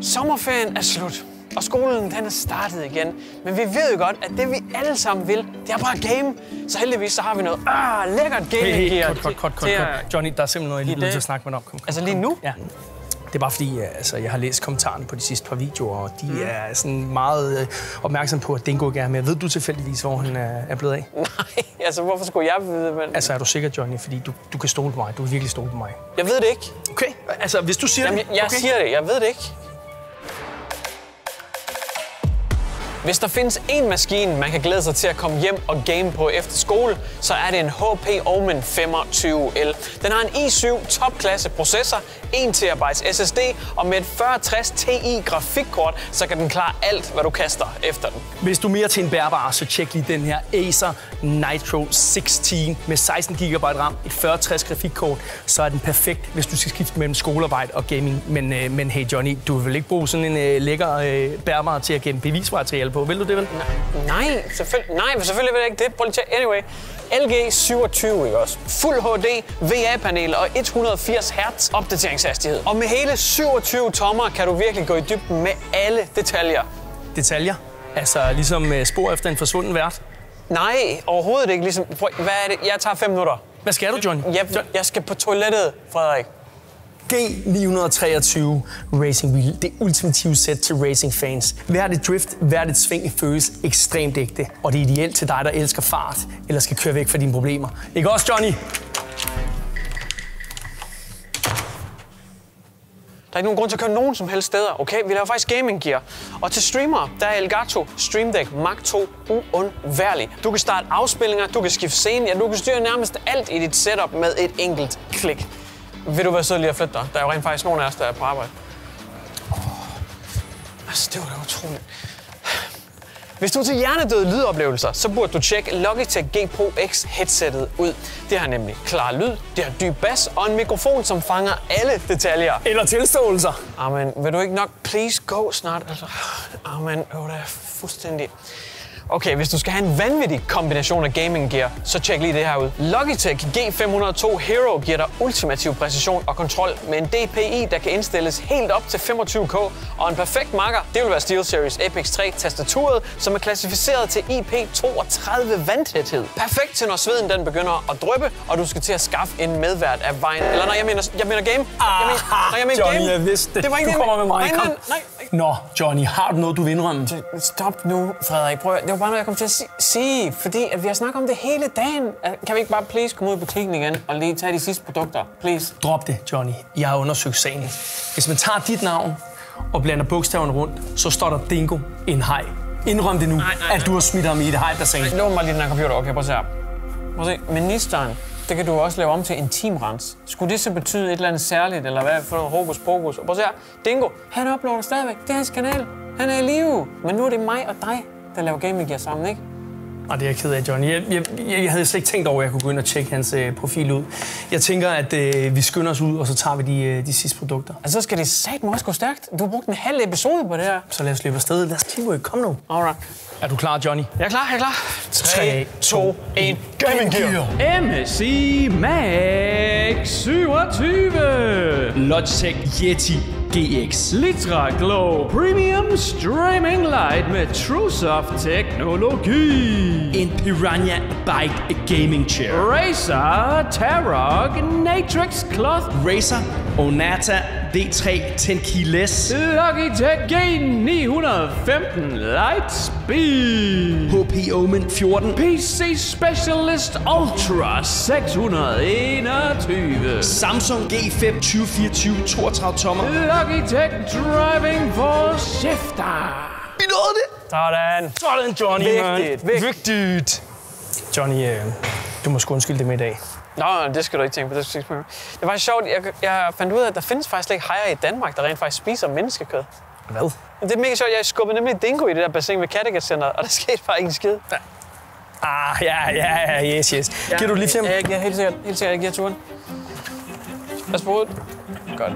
Sommerferien er slut, og skolen den er startet igen. Men vi ved jo godt, at det vi alle sammen vil, det er bare game. Så heldigvis så har vi noget lækkert gaming gear. Kort. Johnny, der er simpelthen noget, jeg lige nødt til at snakke med dig om. Altså lige nu? Ja. Det er bare fordi, jeg har læst kommentarerne på de sidste par videoer, og de er sådan meget opmærksom på, at Dingo ikke er med. Ved du tilfældigvis, hvor han er blevet af? Nej, altså hvorfor skulle jeg vide det? Men... Altså er du sikker, Johnny? Fordi du kan stole på mig. Du kan virkelig stole på mig. Jeg ved det ikke. Okay, altså hvis du siger det... Jeg siger det, jeg ved det ikke. Hvis der findes én maskine, man kan glæde sig til at komme hjem og game på efter skole, så er det en HP Omen 25L. Den har en i7 topklasse processor, 1 TB SSD og med et 4060 Ti grafikkort, så kan den klare alt, hvad du kaster efter den. Hvis du er mere til en bærbar, så tjek lige den her Acer Nitro 16 med 16 GB RAM, et 4060 grafikkort, så er den perfekt, hvis du skal skifte mellem skolearbejde og gaming. Men hey Johnny, du vil ikke bruge sådan en lækker bærbar til at gemme bevismateriale på, vil du det vel? Nej, selvfølgelig vil jeg ikke det. Prøv lige at anyway. LG 27, ikke også? Fuld HD, VA-panel og 180 Hz opdateringshastighed. Og med hele 27 tommer kan du virkelig gå i dybden med alle detaljer. Detaljer? Altså ligesom spor efter en forsvunden vært? Nej, overhovedet ikke. Ligesom, hvad er det? Jeg tager 5 minutter. Hvad skal du, Johnny? Jeg skal på toilettet, Frederik. G923 Racing Wheel. Det ultimative sæt til racingfans. Hvert et drift, hvert et sving føles ekstremt ægte. Og det er ideelt til dig, der elsker fart, eller skal køre væk fra dine problemer. Ikke også, Johnny? Der er ikke nogen grund til at køre nogen som helst steder, okay? Vi laver faktisk gaming gear. Og til streamere, der er Elgato Stream Deck Mark 2 uundværlig. Du kan starte afspillinger, du kan skifte scene, ja, du kan styre nærmest alt i dit setup med et enkelt klik. Vil du være sød lige at flytte dig? Der er jo rent faktisk nogen af os, der er på arbejde. Altså, det var da utroligt. Hvis du er til hjernedøde lydoplevelser, så burde du tjekke Logitech G Pro X headsettet ud. Det har nemlig klar lyd, det har dyb bas og en mikrofon, som fanger alle detaljer. Eller tilståelser. Amen, vil du ikke nok please go snart? Altså, amen, det er fuldstændig... Okay, hvis du skal have en vanvittig kombination af gaming gear, så tjek lige det her ud. Logitech G502 Hero giver dig ultimativ præcision og kontrol med en DPI, der kan indstilles helt op til 25K, og en perfekt makker, det vil være SteelSeries Apex 3 tastaturet, som er klassificeret til IP32 vandtæthed. Perfekt til når sveden den begynder at dryppe, og du skal til at skaffe en medvært af vejen. Eller når jeg mener game. Johnny, jeg vidste det. Det var ikke du kommer med mig. Nej. Nå, Johnny, har du noget, du vil indrømme? Stop nu, Frederik. Prøv. Det var bare noget, jeg kom til at sige, fordi at vi har snakket om det hele dagen. Kan vi ikke bare please komme ud i butikken igen og lige tage de sidste produkter, please? Drop det, Johnny. Jeg har undersøgt sagen. Hvis man tager dit navn og blander bogstaverne rundt, så står der Dingo en haj. Indrøm det nu, at du har smidt ham i et hajbassin. Lån mig lige den her computer. Okay, prøv at se her. Prøv at se. Ministeren, det kan du også lave om til intimrens. Skulle det så betyde et eller andet særligt, eller hvad for noget hokus pokus? Og prøv at se her. Dingo, han uploader stadigvæk. Det er hans kanal. Han er i live. Men nu er det mig og dig, der laver gaming gear sammen, ikke? Og det er jeg ked af, Johnny. Jeg havde slet ikke tænkt over, at jeg kunne gå ind og tjekke hans profil ud. Jeg tænker, at vi skynder os ud, og så tager vi de sidste produkter. Altså, så skal det satme også gå stærkt. Du har brugt en halv episode på det her. Så lad os løbe afsted. Lad os teamwork. Kom nu. Alright. Er du klar, Johnny? Jeg er klar. 3, 2, 1. Gaming gear. MSI Max 27. Logitech Yeti GX. Litra Glow Premium Streaming Light med TrueSoft teknologi. En Piranha Bike Gaming Chair. Razer Tarok Natrix Cloth. Razer Onata V3 10 keyless. Logitech G915 Lightspeed. HP Omen 14. PC Specialist Ultra 621. Samsung G5 2024 32 tommer. Logitech Driving Force Shifter. Vi nåede det! Sådan, Johnny. Vigtigt. Johnny, du må sgu undskylde det med i dag. Nå, det skal du ikke tænke på. Det var faktisk sjovt. Jeg fandt ud af, at der findes faktisk ikke hajer i Danmark, der rent faktisk spiser menneskekød. Hvad? Det er mega sjovt. Jeg skubbede nemlig Dingo i det der bassin ved Kattegat-centeret, og der skete bare ikke en skid. Yes. Giver du lige 5? Ja, helt sikkert. Jeg giver turen. Pas på hovedet. Godt.